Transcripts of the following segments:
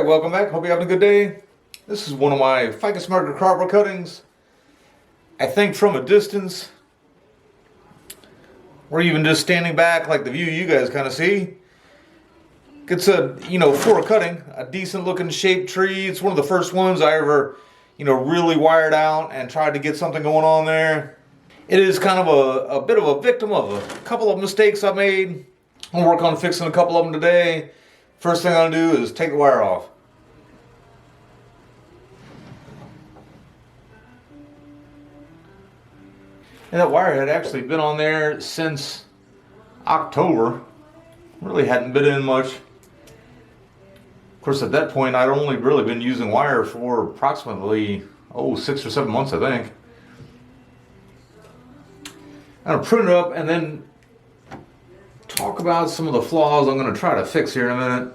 Alright, welcome back. Hope you're having a good day. This is one of my ficus microcarpa cuttings. I think from a distance, or even just standing back like the view you guys kind of see, it's a, for a cutting, a decent looking shaped tree. It's one of the first ones I ever, really wired out and tried to get something going on there. It is kind of a bit of a victim of a couple of mistakes I made. I'm gonna work on fixing a couple of them today. First thing I'm gonna do is take the wire off. And that wire had actually been on there since October. Really hadn't been in much. Of course, at that point, I'd only really been using wire for approximately, 6 or 7 months, I think. I'm gonna prune it up and then talk about some of the flaws I'm going to try to fix here in a minute.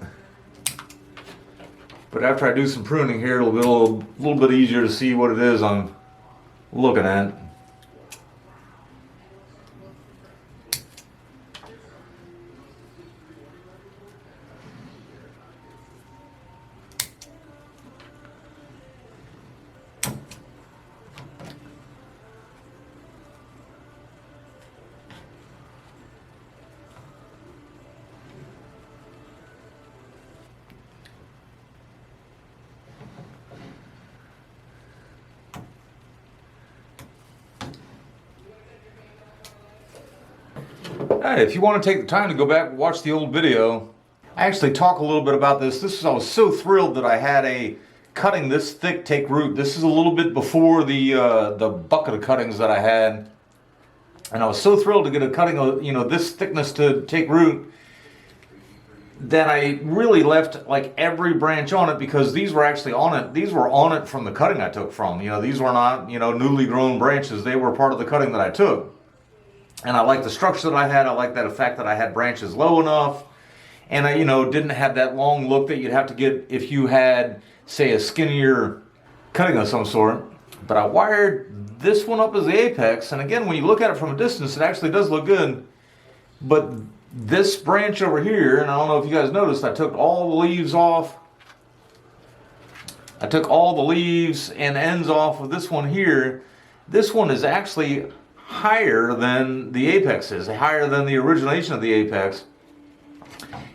But after I do some pruning here, it'll be a little bit easier to see what it is I'm looking at. Hey, if you want to take the time to go back and watch the old video, I actually talk a little bit about this. I was so thrilled that I had a cutting this thick take root. This is a little bit before the bucket of cuttings that I had, and I was so thrilled to get a cutting of this thickness to take root that I really left like every branch on it, because these were actually on it. These were on it from the cutting I took from. These were not newly grown branches. They were part of the cutting that I took. And I like the structure that I had. I like that fact that I had branches low enough. And I, didn't have that long look that you'd have to get if you had, say, a skinnier cutting of some sort. But I wired this one up as the apex. And again, when you look at it from a distance, it actually does look good. But this branch over here, and I don't know if you guys noticed, I took all the leaves off. I took all the leaves and ends off of this one here. This one is actually higher than the apex is, higher than the origination of the apex.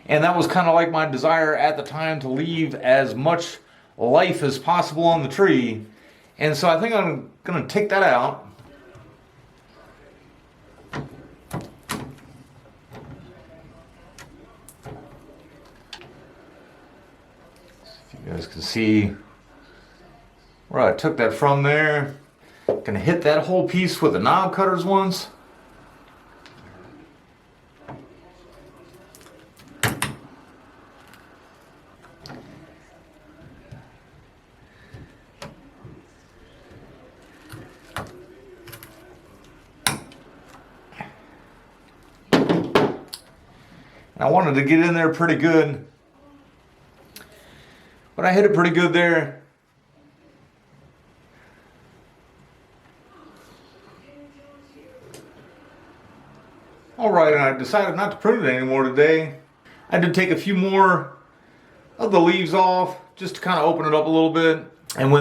And that was kind of like my desire at the time, to leave as much life as possible on the tree. And so I think I'm going to take that out. If you guys can see where I took that from there. Gonna hit that whole piece with the knob cutters once. And I wanted to get in there pretty good, but I hit it pretty good there. Alright, and I decided not to prune it anymore today. I did take a few more of the leaves off, just to kind of open it up a little bit. And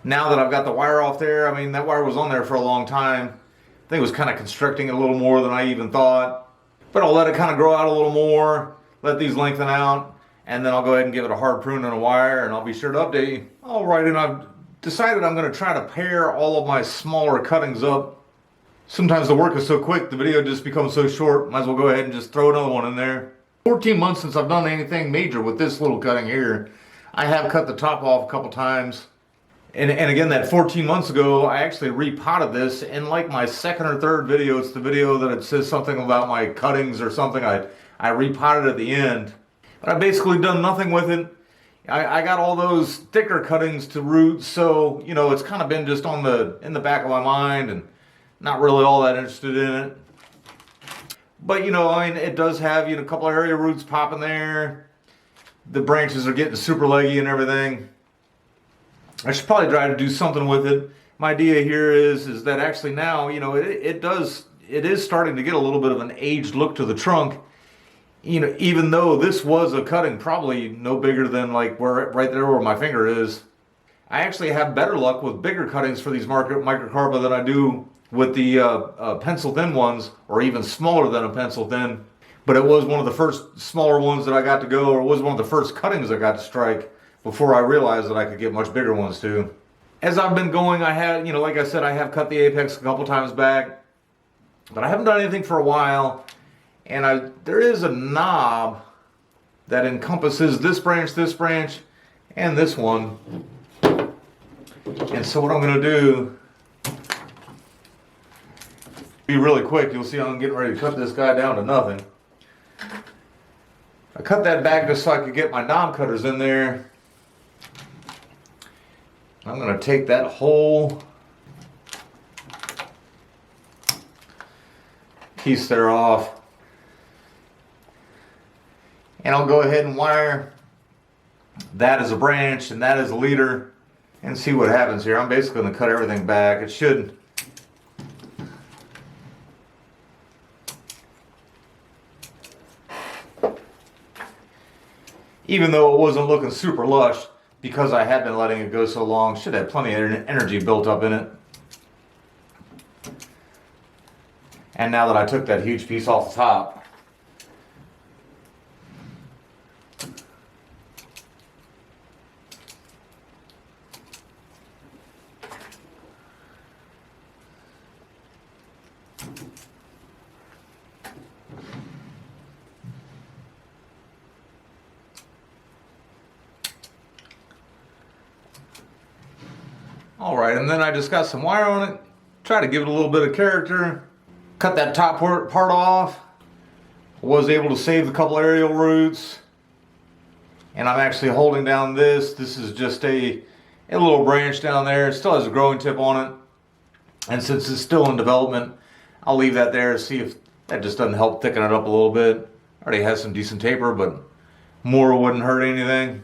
now that I've got the wire off there, I mean, that wire was on there for a long time. I think it was kind of constricting a little more than I even thought. But I'll let it kind of grow out a little more, let these lengthen out, and then I'll go ahead and give it a hard prune on a wire, and I'll be sure to update you. Alright, and I've decided I'm going to try to pair all of my smaller cuttings up. Sometimes the work is so quick, the video just becomes so short, might as well go ahead and just throw another one in there. 14 months since I've done anything major with this little cutting here. I have cut the top off a couple times. And again, that 14 months ago, I actually repotted this in like my second or third video. It's the video that it says something about my cuttings or something. I repotted at the end. But I've basically done nothing with it. I got all those thicker cuttings to root, so, it's kind of been just in the back of my mind, and not really all that interested in it. But, it does have, a couple of area roots popping there. The branches are getting super leggy and everything. I should probably try to do something with it. My idea here is that actually now, it is starting to get a little bit of an aged look to the trunk. you know, even though this was a cutting probably no bigger than like where right there where my finger is, I actually have better luck with bigger cuttings for these microcarpa than I do with the pencil thin ones, or even smaller than a pencil thin. But it was one of the first smaller ones that I got to go, or it was one of the first cuttings I got to strike before I realized that I could get much bigger ones too. As I've been going, I have, you know, like I said, I have cut the apex a couple times back, but I haven't done anything for a while. And there is a knob that encompasses this branch, and this one. And so what I'm going to do, be really quick, you'll see I'm getting ready to cut this guy down to nothing. I cut that back just so I could get my knob cutters in there. I'm going to take that whole piece there off. And I'll go ahead and wire that as a branch and that as a leader and see what happens here. I'm basically going to cut everything back. It should. Even though it wasn't looking super lush, because I had been letting it go so long, should have plenty of energy built up in it. And now that I took that huge piece off the top, all right, and then I just got some wire on it, try to give it a little bit of character, cut that top part off, was able to save a couple aerial roots, and I'm actually holding down this. This is just a little branch down there. It still has a growing tip on it, and since it's still in development, I'll leave that there to see if that just doesn't help thicken it up a little bit. Already has some decent taper, but more wouldn't hurt anything.